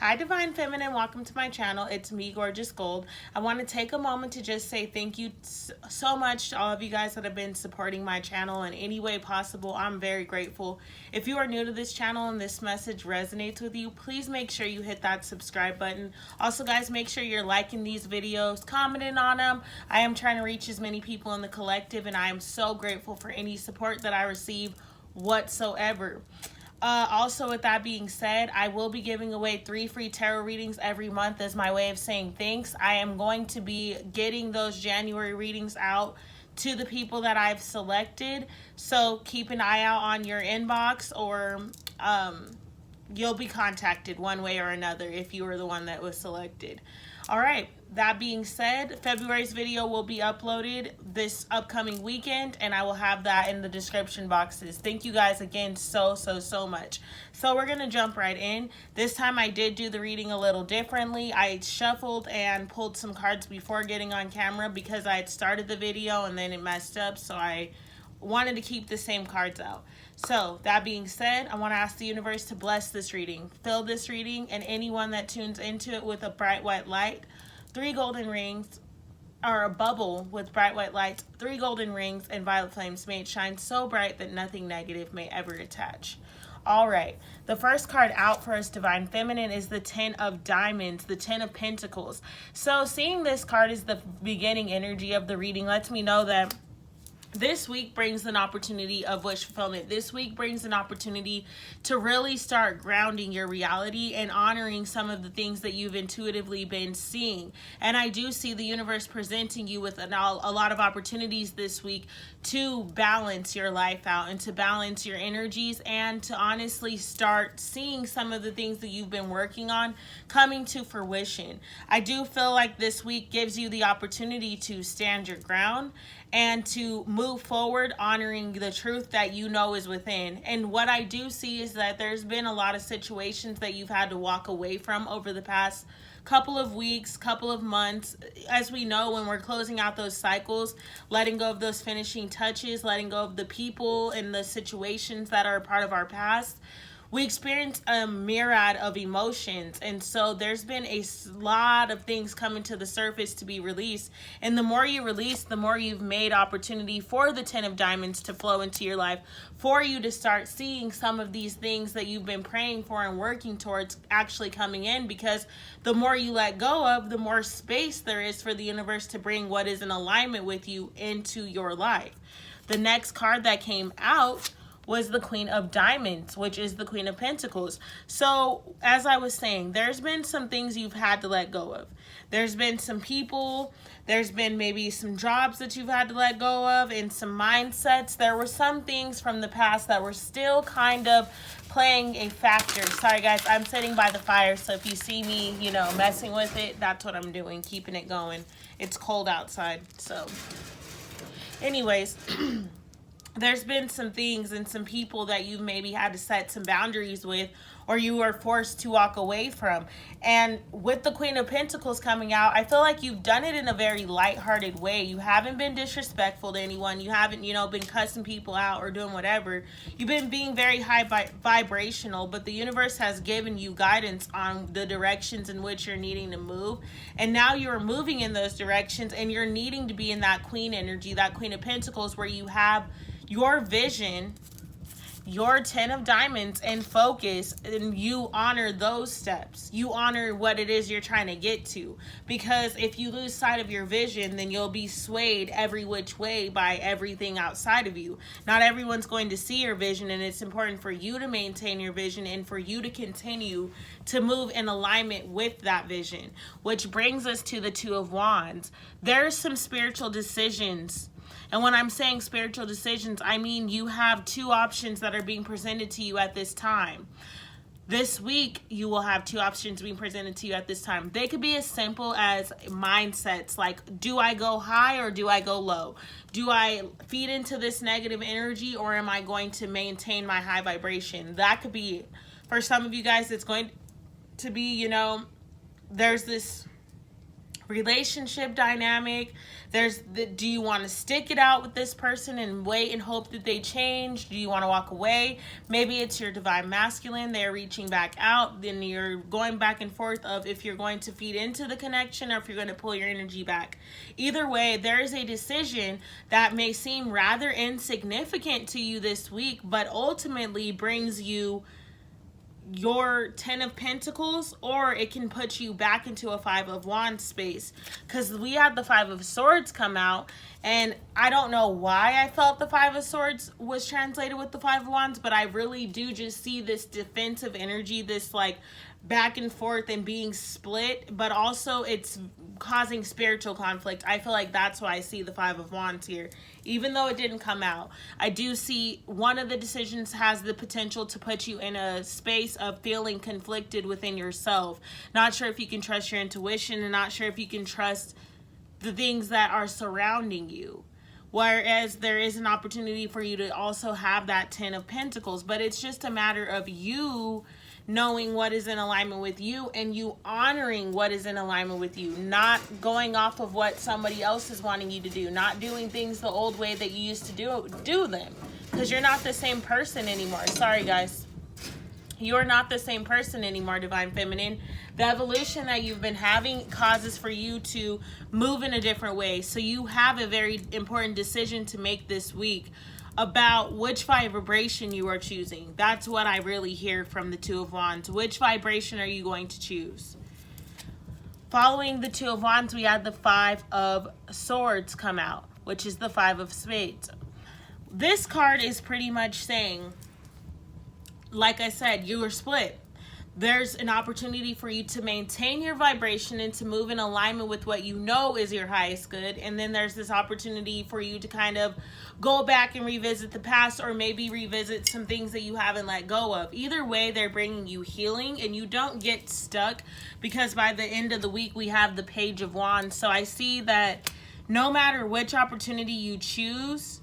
Hi Divine Feminine, welcome to my channel. It's me, Gorgeous Gold. I want to take a moment to just say thank you so much to all of you guys that have been supporting my channel in any way possible. I'm very grateful. If you are new to this channel and this message resonates with you, please make sure you hit that subscribe button. Also guys, make sure you're liking these videos, commenting on them. I am trying to reach as many people in the collective, and I am so grateful for any support that I receive whatsoever. Also, with that being said, I will be giving away 3 free tarot readings every month as my way of saying thanks. I am going to be getting those January readings out to the people that I've selected. So keep an eye out on your inbox, or you'll be contacted one way or another if you were the one that was selected. All right, that being said, February's video will be uploaded this upcoming weekend, and I will have that in the description boxes. Thank you guys again so much. So we're going to jump right in. This time I did do the reading a little differently. I shuffled and pulled some cards before getting on camera because I had started the video and then it messed up, so I wanted to keep the same cards out. So that being said, I want to ask the universe to bless this reading, fill this reading, and anyone that tunes into it with a bright white light, 3 golden rings, or a bubble with bright white lights, 3 golden rings, and violet flames. May it shine so bright that nothing negative may ever attach. All right, the first card out for us, Divine Feminine, is the 10 of Diamonds, the 10 of Pentacles. So seeing this card as the beginning energy of the reading lets me know that this week brings an opportunity of wish fulfillment. This week brings an opportunity to really start grounding your reality and honoring some of the things that you've intuitively been seeing. And I do see the universe presenting you with a lot of opportunities this week to balance your life out and to balance your energies and to honestly start seeing some of the things that you've been working on coming to fruition. I do feel like this week gives you the opportunity to stand your ground and to move forward honoring the truth that you know is within. And what I do see is that there's been a lot of situations that you've had to walk away from over the past couple of weeks, couple of months. As we know, when we're closing out those cycles, letting go of those finishing touches, letting go of the people and the situations that are a part of our past, we experience a myriad of emotions, and so there's been a lot of things coming to the surface to be released. And the more you release, the more you've made opportunity for the 10 of Diamonds to flow into your life, for you to start seeing some of these things that you've been praying for and working towards actually coming in, because the more you let go of, the more space there is for the universe to bring what is in alignment with you into your life. The next card that came out was the Queen of Diamonds, which is the Queen of Pentacles. So as I was saying, there's been some things you've had to let go of. There's been some people, there's been maybe some jobs that you've had to let go of, and some mindsets. There were some things from the past that were still kind of playing a factor. Sorry guys, I'm sitting by the fire, so if you see me, messing with it, that's what I'm doing, keeping it going. It's cold outside, so anyways, there's been some things and some people that you maybe had to set some boundaries with, or you were forced to walk away from. And with the Queen of Pentacles coming out, I feel like you've done it in a very lighthearted way. You haven't been disrespectful to anyone. You haven't, been cussing people out or doing whatever. You've been being very high vibrational, but the universe has given you guidance on the directions in which you're needing to move. And now you're moving in those directions, and you're needing to be in that Queen energy, that Queen of Pentacles, where you have your vision, your 10 of Diamonds, and focus, and you honor those steps. You honor what it is you're trying to get to. Because if you lose sight of your vision, then you'll be swayed every which way by everything outside of you. Not everyone's going to see your vision, and it's important for you to maintain your vision and for you to continue to move in alignment with that vision. Which brings us to the 2 of Wands. There's some spiritual decisions. And when I'm saying spiritual decisions, I mean you have 2 options that are being presented to you at this time. This week, you will have 2 options being presented to you at this time. They could be as simple as mindsets, like, do I go high or do I go low? Do I feed into this negative energy, or am I going to maintain my high vibration? That could be, for some of you guys, it's going to be, there's this relationship dynamic. There's the, do you want to stick it out with this person and wait and hope that they change? Do you want to walk away? Maybe it's your divine masculine. They're reaching back out. Then you're going back and forth of if you're going to feed into the connection or if you're going to pull your energy back. Either way, there is a decision that may seem rather insignificant to you this week, but ultimately brings you your 10 of Pentacles, or it can put you back into a 5 of Wands space, because we had the 5 of Swords come out, and I don't know why I felt the 5 of Swords was translated with the 5 of Wands, but I really do just see this defensive energy, this like back and forth and being split, but also it's causing spiritual conflict. I feel like that's why I see the 5 of Wands here. Even though it didn't come out, I do see one of the decisions has the potential to put you in a space of feeling conflicted within yourself. Not sure if you can trust your intuition, and not sure if you can trust the things that are surrounding you. Whereas there is an opportunity for you to also have that 10 of Pentacles, but it's just a matter of you knowing what is in alignment with you and you honoring what is in alignment with you, not going off of what somebody else is wanting you to do, not doing things the old way that you used to do them, because you're not the same person anymore. Sorry guys, you're not the same person anymore, Divine Feminine. The evolution that you've been having causes for you to move in a different way. So you have a very important decision to make this week about which vibration you are choosing. That's what I really hear from the 2 of Wands. Which vibration are you going to choose? Following the 2 of Wands, we had the 5 of Swords come out, which is the 5 of Spades. This card is pretty much saying, like I said, you are split. There's an opportunity for you to maintain your vibration and to move in alignment with what you know is your highest good. And then there's this opportunity for you to kind of go back and revisit the past, or maybe revisit some things that you haven't let go of. Either way, they're bringing you healing, and you don't get stuck, because by the end of the week, we have the Page of Wands. So I see that no matter which opportunity you choose,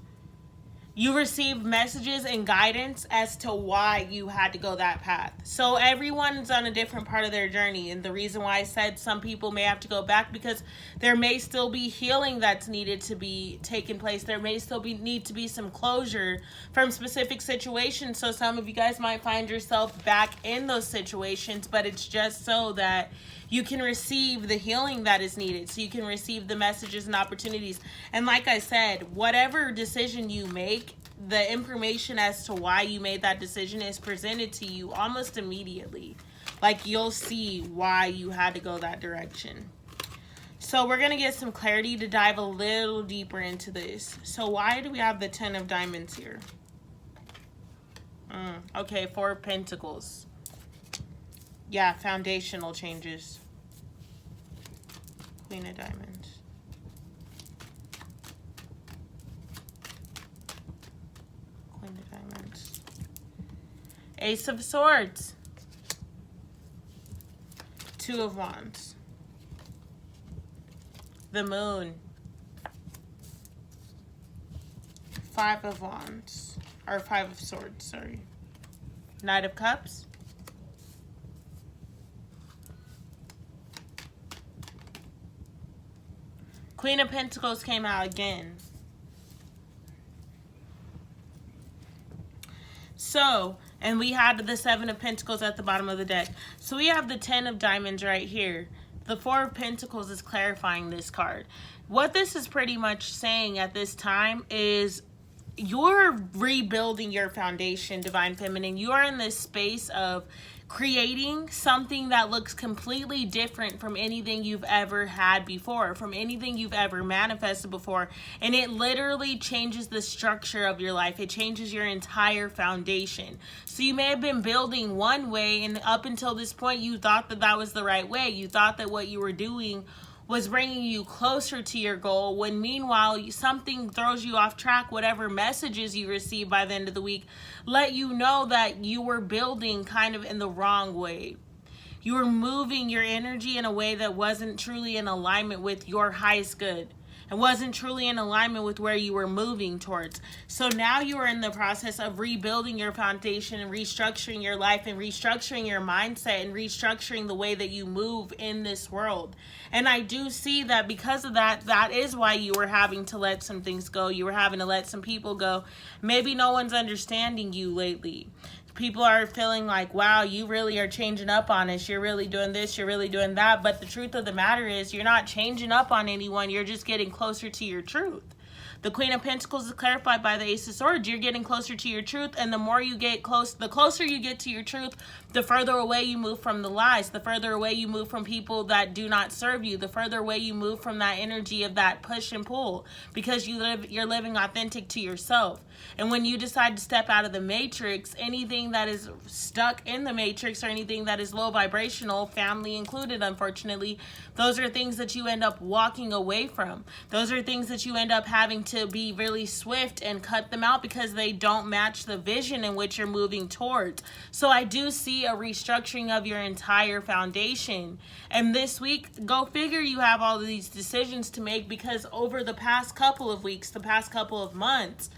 you receive messages and guidance as to why you had to go that path. So everyone's on a different part of their journey. And the reason why I said some people may have to go back, because there may still be healing that's needed to be taken place. There may still need to be some closure from specific situations. So some of you guys might find yourself back in those situations, but it's just so that you can receive the healing that is needed, so you can receive the messages and opportunities. And like I said, whatever decision you make, the information as to why you made that decision is presented to you almost immediately. Like, you'll see why you had to go that direction. So we're going to get some clarity to dive a little deeper into this. So why do we have the 10 of Diamonds here? Okay, 4 of Pentacles. Yeah, foundational changes. Queen of Diamonds. Queen of Diamonds. Ace of Swords. 2 of Wands. The Moon. 5 of Wands. Or 5 of Swords, sorry. Knight of Cups. Queen of Pentacles came out again. So, and we had the 7 of Pentacles at the bottom of the deck. So we have the 10 of Diamonds right here. The 4 of Pentacles is clarifying this card. What this is pretty much saying at this time is you're rebuilding your foundation, Divine Feminine. You are in this space of creating something that looks completely different from anything you've ever had before, from anything you've ever manifested before. And it literally changes the structure of your life. It changes your entire foundation. So you may have been building one way, and up until this point, you thought that that was the right way. You thought that what you were doing was bringing you closer to your goal, when meanwhile something throws you off track. Whatever messages you receive by the end of the week let you know that you were building kind of in the wrong way. You were moving your energy in a way that wasn't truly in alignment with your highest good. and wasn't truly in alignment with where you were moving towards. So now you are in the process of rebuilding your foundation and restructuring your life and restructuring your mindset and restructuring the way that you move in this world. And I do see that because of that, that is why you were having to let some things go. You were having to let some people go. Maybe no one's understanding you lately. People are feeling like, wow, you really are changing up on us. You're really doing this. You're really doing that. But the truth of the matter is you're not changing up on anyone. You're just getting closer to your truth. The Queen of Pentacles is clarified by the Ace of Swords. You're getting closer to your truth, and the more you get close, the closer you get to your truth, the further away you move from the lies, the further away you move from people that do not serve you, the further away you move from that energy of that push and pull, because you're living authentic to yourself. And when you decide to step out of the matrix, anything that is stuck in the matrix or anything that is low vibrational, family included, unfortunately, those are things that you end up walking away from. Those are things that you end up having to be really swift and cut them out because they don't match the vision in which you're moving towards. So I do see a restructuring of your entire foundation. And this week, go figure, you have all of these decisions to make, because over the past couple of weeks, the past couple of months,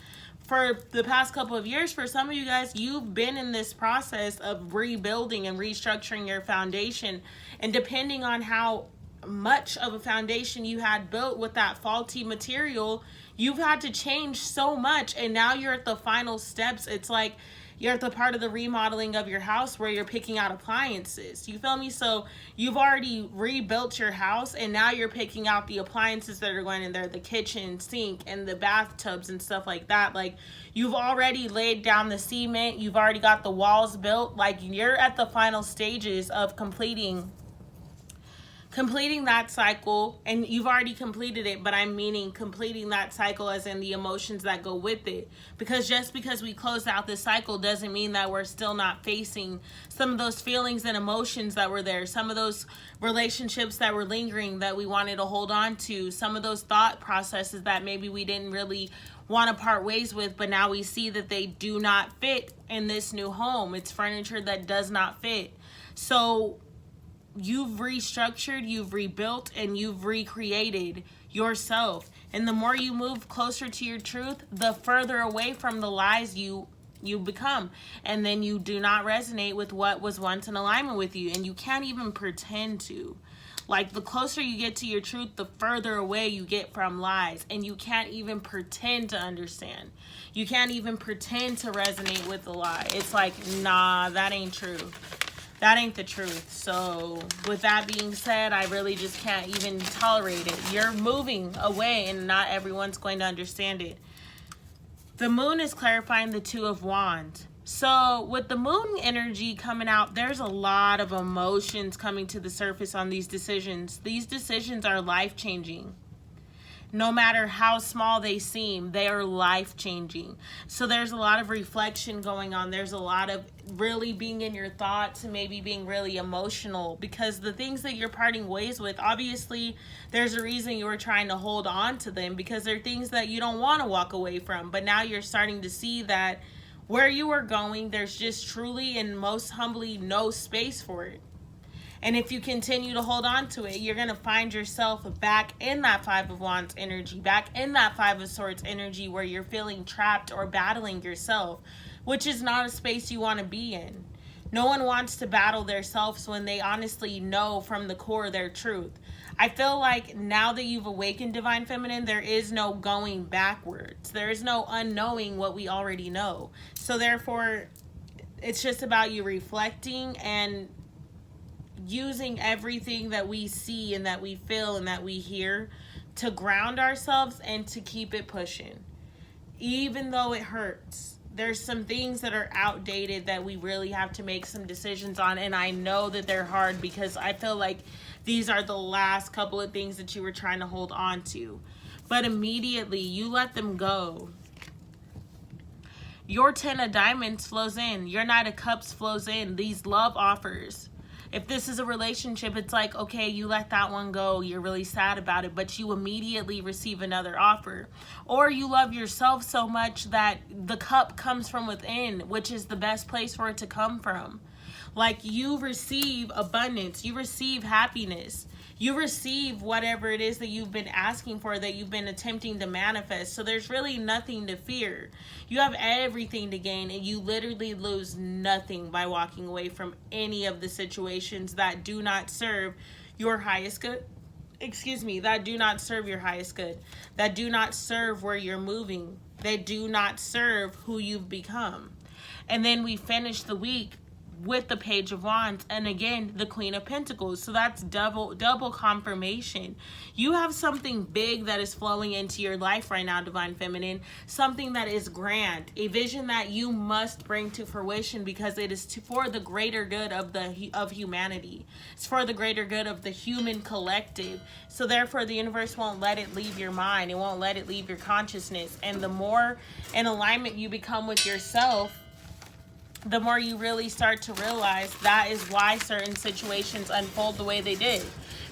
for the past couple of years, for some of you guys, you've been in this process of rebuilding and restructuring your foundation. And depending on how much of a foundation you had built with that faulty material, you've had to change so much, and now you're at the final steps. It's like you're at the part of the remodeling of your house where you're picking out appliances. You feel me? So you've already rebuilt your house, and now you're picking out the appliances that are going in there, the kitchen sink and the bathtubs and stuff like that. Like, you've already laid down the cement, you've already got the walls built. Like, you're at the final stages of completing that cycle, and you've already completed it, but I'm meaning completing that cycle as in the emotions that go with it. Because just because we closed out this cycle doesn't mean that we're still not facing some of those feelings and emotions that were there, some of those relationships that were lingering that we wanted to hold on to, some of those thought processes that maybe we didn't really want to part ways with, but now we see that they do not fit in this new home. It's furniture that does not fit. So you've restructured, you've rebuilt, and you've recreated yourself. And the more you move closer to your truth, the further away from the lies you become. And then you do not resonate with what was once in alignment with you. And you can't even pretend to. Like, the closer you get to your truth, the further away you get from lies. And you can't even pretend to understand. You can't even pretend to resonate with the lie. It's like, nah, that ain't true. That ain't the truth. So with that being said, I really just can't even tolerate it. You're moving away, and not everyone's going to understand it. The moon is clarifying the Two of Wands. So with the moon energy coming out, there's a lot of emotions coming to the surface on these decisions. These decisions are life-changing. No matter how small they seem, they are life-changing. So there's a lot of reflection going on. There's a lot of really being in your thoughts and maybe being really emotional, because the things that you're parting ways with, obviously there's a reason you were trying to hold on to them, because they're things that you don't want to walk away from. But now you're starting to see that where you are going, there's just truly and most humbly no space for it. And if you continue to hold on to it, you're going to find yourself back in that Five of Wands energy, back in that Five of Swords energy, where you're feeling trapped or battling yourself, which is not a space you want to be in. No one wants to battle themselves when they honestly know from the core their truth. I feel like now that you've awakened Divine Feminine, there is no going backwards. There is no unknowing what we already know. So therefore, it's just about you reflecting and using everything that we see and that we feel and that we hear to ground ourselves and to keep it pushing. Even though it hurts, there's some things that are outdated that we really have to make some decisions on, and I know that they're hard because I feel like these are the last couple of things that you were trying to hold on to. But immediately you let them go. Your Ten of Diamonds flows in. Your Knight of Cups flows in. These love offers. If this is a relationship, it's like, okay, you let that one go. You're really sad about it, but you immediately receive another offer. Or you love yourself so much that the cup comes from within, which is the best place for it to come from. Like, you receive abundance, you receive happiness, you receive whatever it is that you've been asking for, that you've been attempting to manifest. So there's really nothing to fear. You have everything to gain, and you literally lose nothing by walking away from any of the situations that do not serve your highest good. That do not serve your highest good, that do not serve where you're moving, that do not serve who you've become. And then we finish the week with the Page of Wands, and again the Queen of Pentacles. So that's double confirmation. You have something big that is flowing into your life right now, Divine Feminine. Something that is grand, a vision that you must bring to fruition, because it is for the greater good of humanity. It's for the greater good of the human collective. So therefore the universe won't let it leave your mind. It won't let it leave your consciousness. And the more in alignment you become with yourself, the more you really start to realize that is why certain situations unfold the way they did.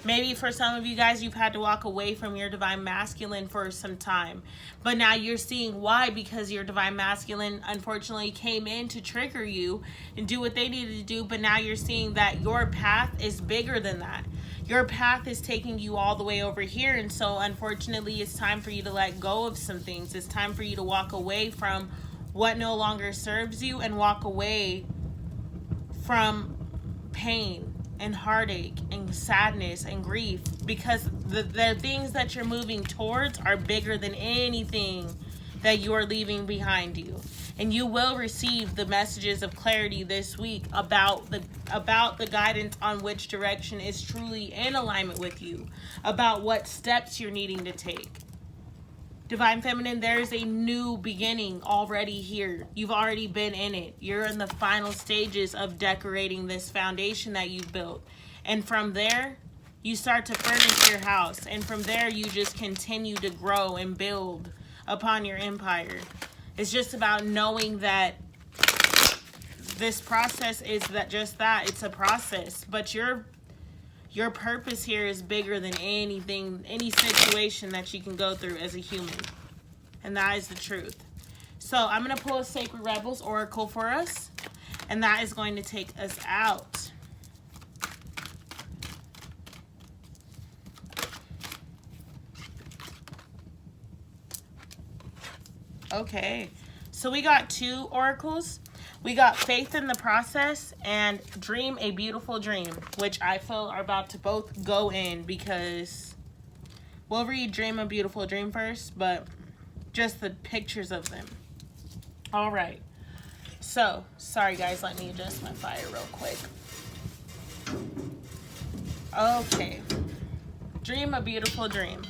Maybe for some of you guys, you've had to walk away from your Divine Masculine for some time. But now you're seeing why, because your Divine Masculine unfortunately came in to trigger you and do what they needed to do. But now you're seeing that your path is bigger than that. Your path is taking you all the way over here. And so unfortunately, it's time for you to let go of some things. It's time for you to walk away from what no longer serves you, and walk away from pain and heartache and sadness and grief, because the things that you're moving towards are bigger than anything that you are leaving behind you. And you will receive the messages of clarity this week about the guidance on which direction is truly in alignment with you, about what steps you're needing to take. Divine Feminine, there's a new beginning already here. You've already been in it. You're in the final stages of decorating this foundation that you've built. And from there, you start to furnish your house. And from there, you just continue to grow and build upon your empire. It's just about knowing that this process is just that. It's a process. But your purpose here is bigger than anything, any situation that you can go through as a human. And that is the truth. So I'm going to pull a Sacred Rebels Oracle for us. And that is going to take us out. Okay. So we got two oracles. We got Faith in the Process and Dream a Beautiful Dream, which I feel are about to both go in, because we'll read Dream a Beautiful Dream first, but just the pictures of them. All right. So, sorry guys, let me adjust my fire real quick. Okay. Dream a beautiful dream.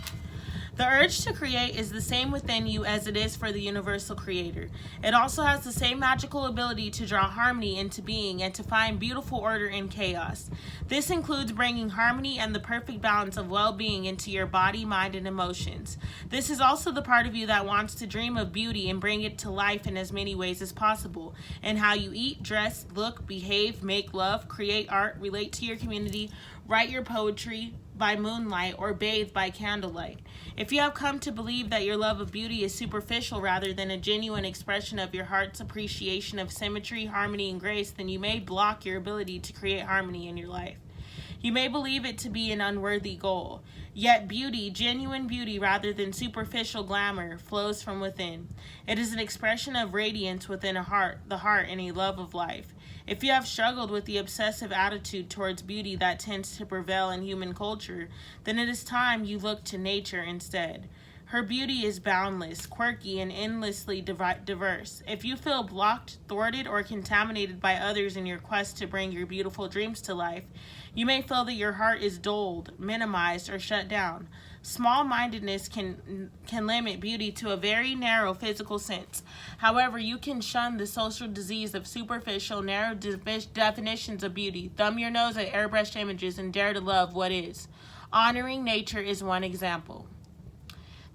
The urge to create is the same within you as it is for the universal creator. It also has the same magical ability to draw harmony into being and to find beautiful order in chaos. This includes bringing harmony and the perfect balance of well-being into your body, mind, and emotions. This is also the part of you that wants to dream of beauty and bring it to life in as many ways as possible. In how you eat, dress, look, behave, make love, create art, relate to your community, write your poetry by moonlight, or bathe by candlelight. If you have come to believe that your love of beauty is superficial rather than a genuine expression of your heart's appreciation of symmetry, harmony, and grace, then you may block your ability to create harmony in your life. You may believe it to be an unworthy goal. Yet beauty, genuine beauty rather than superficial glamour, flows from within. It is an expression of radiance within the heart and a love of life. If you have struggled with the obsessive attitude towards beauty that tends to prevail in human culture, then it is time you look to nature instead. Her beauty is boundless, quirky, and endlessly diverse. If you feel blocked, thwarted, or contaminated by others in your quest to bring your beautiful dreams to life, you may feel that your heart is dulled, minimized, or shut down. Small-mindedness can limit beauty to a very narrow physical sense. However, you can shun the social disease of superficial, narrow definitions of beauty. Thumb your nose at airbrushed images and dare to love what is. Honoring nature is one example.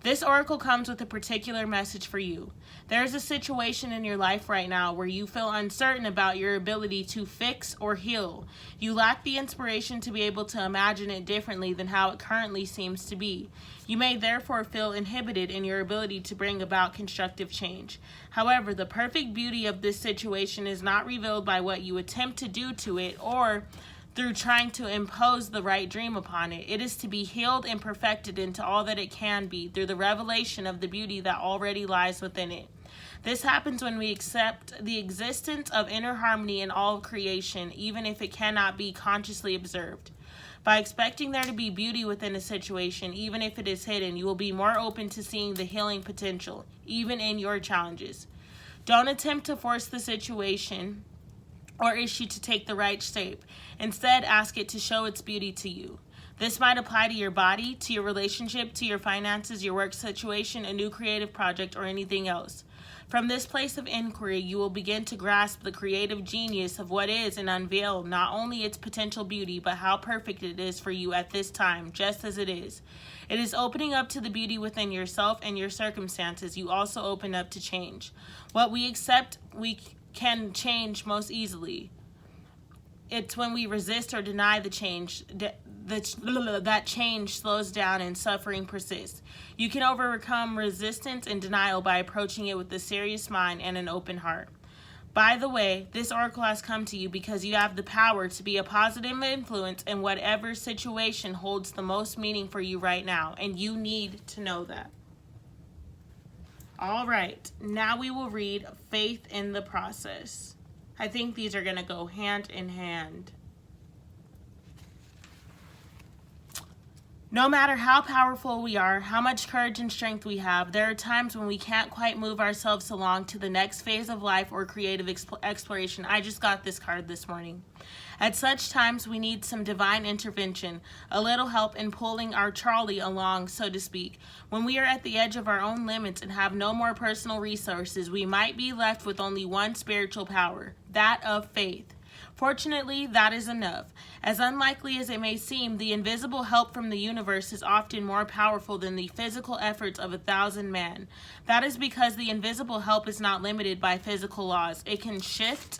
This oracle comes with a particular message for you. There is a situation in your life right now where you feel uncertain about your ability to fix or heal. You lack the inspiration to be able to imagine it differently than how it currently seems to be. You may therefore feel inhibited in your ability to bring about constructive change. However, the perfect beauty of this situation is not revealed by what you attempt to do to it or through trying to impose the right dream upon it. It is to be healed and perfected into all that it can be through the revelation of the beauty that already lies within it. This happens when we accept the existence of inner harmony in all creation, even if it cannot be consciously observed. By expecting there to be beauty within a situation, even if it is hidden, you will be more open to seeing the healing potential, even in your challenges. Don't attempt to force the situation or issue to take the right shape. Instead, ask it to show its beauty to you. This might apply to your body, to your relationship, to your finances, your work situation, a new creative project, or anything else. From this place of inquiry, you will begin to grasp the creative genius of what is and unveil not only its potential beauty, but how perfect it is for you at this time, just as it is. It is opening up to the beauty within yourself and your circumstances. You also open up to change. What we accept, we can change most easily. It's when we resist or deny the change that change slows down and suffering persists. You can overcome resistance and denial by approaching it with a serious mind and an open heart. By the way, this oracle has come to you because you have the power to be a positive influence in whatever situation holds the most meaning for you right now, and you need to know that. All right, now we will read Faith in the Process. I think these are going to go hand in hand. No matter how powerful we are, how much courage and strength we have, there are times when we can't quite move ourselves along to the next phase of life or creative exploration. I just got this card this morning. At such times, we need some divine intervention, a little help in pulling our trolley along, so to speak. When we are at the edge of our own limits and have no more personal resources, we might be left with only one spiritual power, that of faith. Fortunately, that is enough. As unlikely as it may seem, the invisible help from the universe is often more powerful than the physical efforts of 1,000 men. That is because the invisible help is not limited by physical laws. It can shift,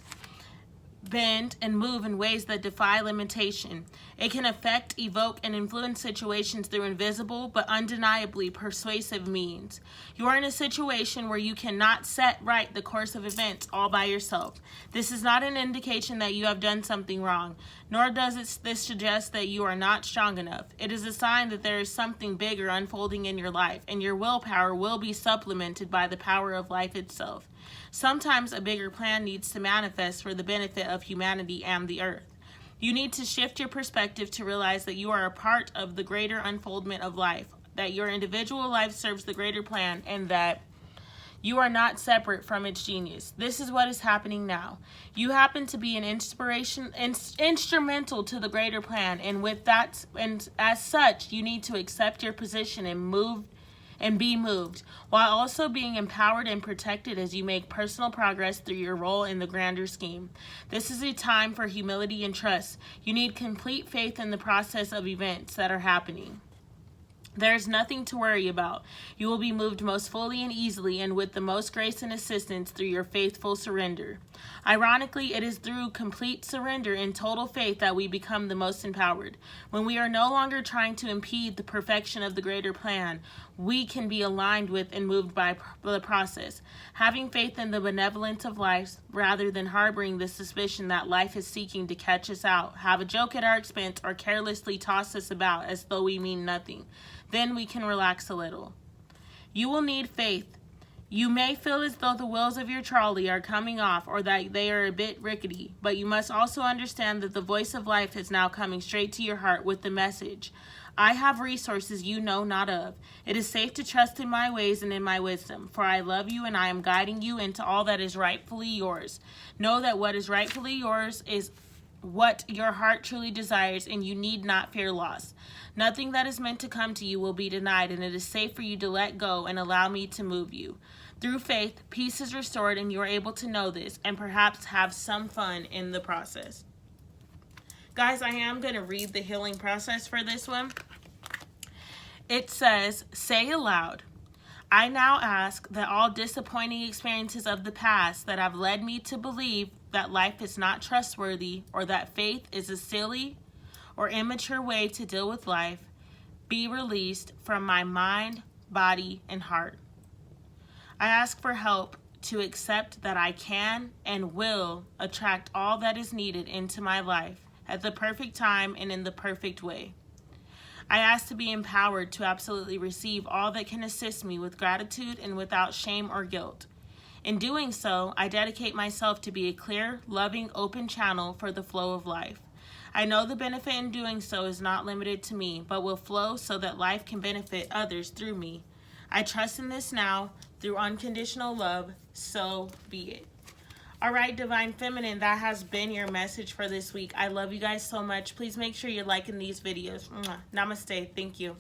bend, and move in ways that defy limitation. It can affect, evoke, and influence situations through invisible but undeniably persuasive means. You are in a situation where you cannot set right the course of events all by yourself. This is not an indication that you have done something wrong, nor does this suggest that you are not strong enough. It is a sign that there is something bigger unfolding in your life, and your willpower will be supplemented by the power of life itself. Sometimes a bigger plan needs to manifest for the benefit of humanity and the earth. You need to shift your perspective to realize that you are a part of the greater unfoldment of life, that your individual life serves the greater plan, and that you are not separate from its genius. This is what is happening now. You happen to be an instrumental to the greater plan, and as such, you need to accept your position and be moved, while also being empowered and protected as you make personal progress through your role in the grander scheme. This is a time for humility and trust. You need complete faith in the process of events that are happening. There is nothing to worry about. You will be moved most fully and easily and with the most grace and assistance through your faithful surrender. Ironically, it is through complete surrender and total faith that we become the most empowered. When we are no longer trying to impede the perfection of the greater plan, we can be aligned with and moved by the process. Having faith in the benevolence of life rather than harboring the suspicion that life is seeking to catch us out, have a joke at our expense, or carelessly toss us about as though we mean nothing. Then we can relax a little. You will need faith. You may feel as though the wheels of your trolley are coming off or that they are a bit rickety, but you must also understand that the voice of life is now coming straight to your heart with the message, I have resources you know not of. It is safe to trust in my ways and in my wisdom, for I love you and I am guiding you into all that is rightfully yours. Know that what is rightfully yours is what your heart truly desires, and you need not fear loss. Nothing that is meant to come to you will be denied, and it is safe for you to let go and allow me to move you. Through faith, peace is restored, and you are able to know this and perhaps have some fun in the process. Guys, I am going to read the healing process for this one. It says, say aloud, I now ask that all disappointing experiences of the past that have led me to believe that life is not trustworthy or that faith is a silly or immature way to deal with life be released from my mind, body, and heart. I ask for help to accept that I can and will attract all that is needed into my life at the perfect time and in the perfect way. I ask to be empowered to absolutely receive all that can assist me with gratitude and without shame or guilt. In doing so, I dedicate myself to be a clear, loving, open channel for the flow of life. I know the benefit in doing so is not limited to me, but will flow so that life can benefit others through me. I trust in this now through unconditional love, so be it. All right, Divine Feminine, that has been your message for this week. I love you guys so much. Please make sure you're liking these videos. Namaste. Thank you.